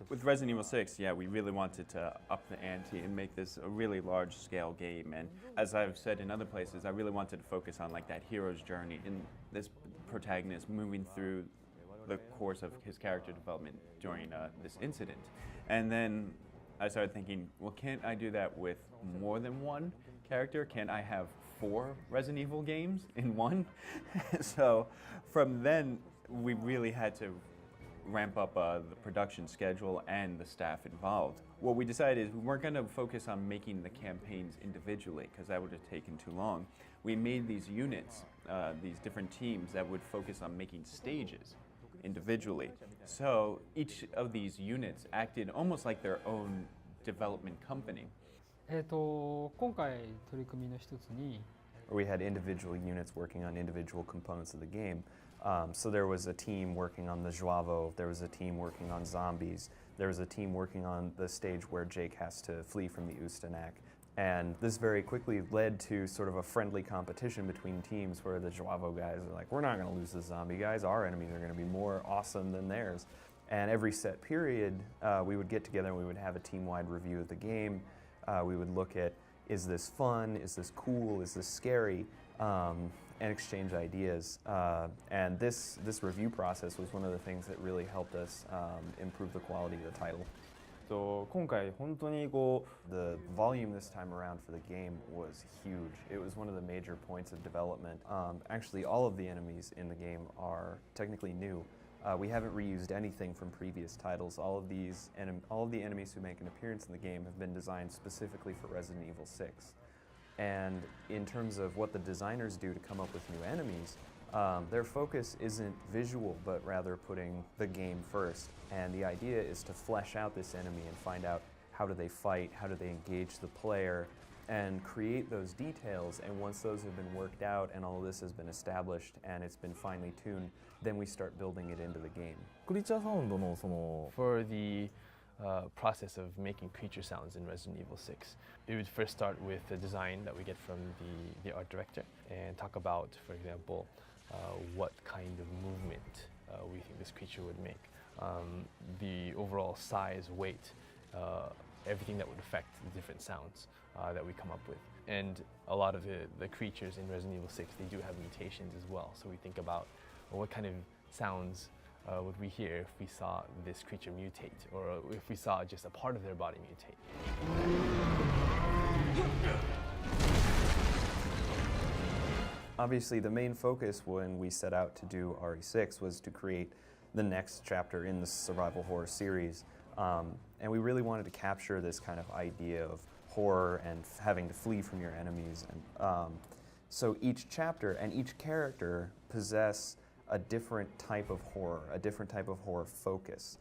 With Resident Evil 6, yeah, we really wanted to up the ante and make this a really large-scale game. And as I've said in other places, I really wanted to focus on like that hero's journey and this protagonist moving through the course of his character development during this incident. And then I started thinking, well, can't I do that with more than one character? Can't I have 4 Resident Evil games in one? So from then, we really had to ramp up the production schedule and the staff involved. What we decided is we weren't going to focus on making the campaigns individually because that would have taken too long. We made these units, these different teams that would focus on making stages individually. So each of these units acted almost like their own development company. 今回取り組みの一つに We had individual units working on individual components of the game. So there was a team working on the Joavo, there was a team working on zombies, there was a team working on the stage where Jake has to flee from the Ustanak. And this very quickly led to sort of a friendly competition between teams where the Joavo guys are like, we're not going to lose the zombie guys, our enemies are going to be more awesome than theirs. And every set period, we would get together and we would have a team-wide review of the game. We would look at, is this fun, is this cool, is this scary, and exchange ideas. And this review process was one of the things that really helped us improve the quality of the title. 今回本当に The volume this time around for the game was huge. It was one of the major points of development. Actually, all of the enemies in the game are technically new. We haven't reused anything from previous titles. All of the enemies who make an appearance in the game have been designed specifically for Resident Evil 6. And in terms of what the designers do to come up with new enemies, their focus isn't visual, but rather putting the game first. And the idea is to flesh out this enemy and find out how do they fight, how do they engage the player, and create those details. And once those have been worked out and all of this has been established and it's been finely tuned, then we start building it into the game. For the process of making creature sounds in Resident Evil 6, we would first start with the design that we get from the art director and talk about, for example, what kind of movement we think this creature would make, the overall size, weight, everything that would affect the different sounds that we come up with. And a lot of the creatures in Resident Evil 6, they do have mutations as well. So we think about, well, what kind of sounds would we hear if we saw this creature mutate, or if we saw just a part of their body mutate. Obviously, the main focus when we set out to do RE6 was to create the next chapter in the survival horror series. And we really wanted to capture this kind of idea of horror and having to flee from your enemies. And so each chapter and each character possess a different type of horror focus.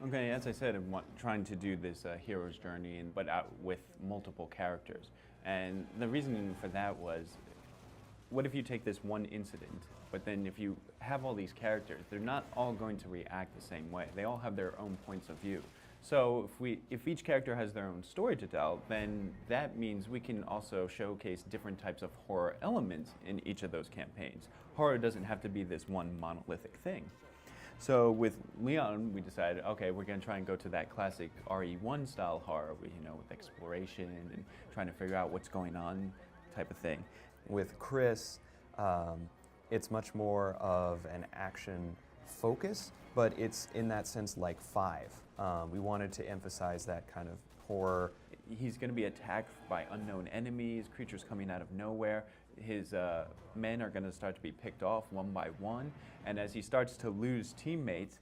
Okay, as I said, I'm trying to do this hero's journey, but out with multiple characters. And the reasoning for that was, what if you take this one incident, but then if you have all these characters, they're not all going to react the same way. They all have their own points of view. So if each character has their own story to tell, then that means we can also showcase different types of horror elements in each of those campaigns. Horror doesn't have to be this one monolithic thing. So with Leon, we decided, okay, we're going to try and go to that classic RE1 style horror, with exploration and trying to figure out what's going on type of thing. With Chris, it's much more of an action focus, but it's in that sense like 5. We wanted to emphasize that kind of horror. He's going to be attacked by unknown enemies, creatures coming out of nowhere. His men are going to start to be picked off one by one, and as he starts to lose teammates,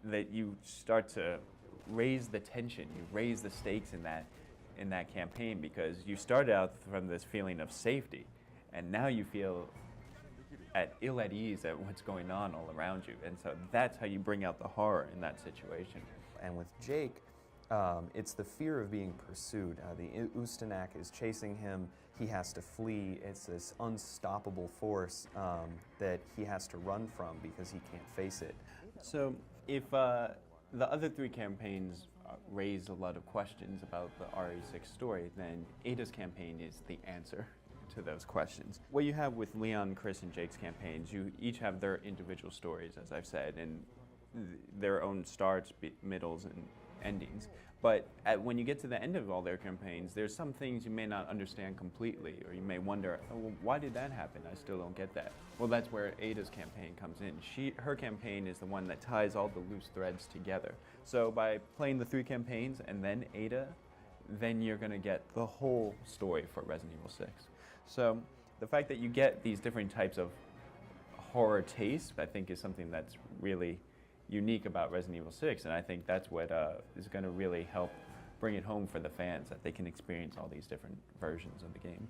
that you start to raise the tension, you raise the stakes in that campaign, because you started out from this feeling of safety, and now you feel ill at ease at what's going on all around you, and so that's how you bring out the horror in that situation. And with Jake, it's the fear of being pursued. The Ustanak is chasing him, he has to flee. It's this unstoppable force that he has to run from because he can't face it. So if the other 3 campaigns raise a lot of questions about the RE6 story, then Ada's campaign is the answer to those questions. What you have with Leon, Chris, and Jake's campaigns, you each have their individual stories, as I've said, and their own starts, middles, and endings. But when you get to the end of all their campaigns, there's some things you may not understand completely, or you may wonder, oh, well, why did that happen? I still don't get that. Well, that's where Ada's campaign comes in. Her campaign is the one that ties all the loose threads together. So by playing the 3 campaigns and then Ada, then you're going to get the whole story for Resident Evil 6. So the fact that you get these different types of horror tastes, I think, is something that's really unique about Resident Evil 6, and I think that's what is going to really help bring it home for the fans, that they can experience all these different versions of the game.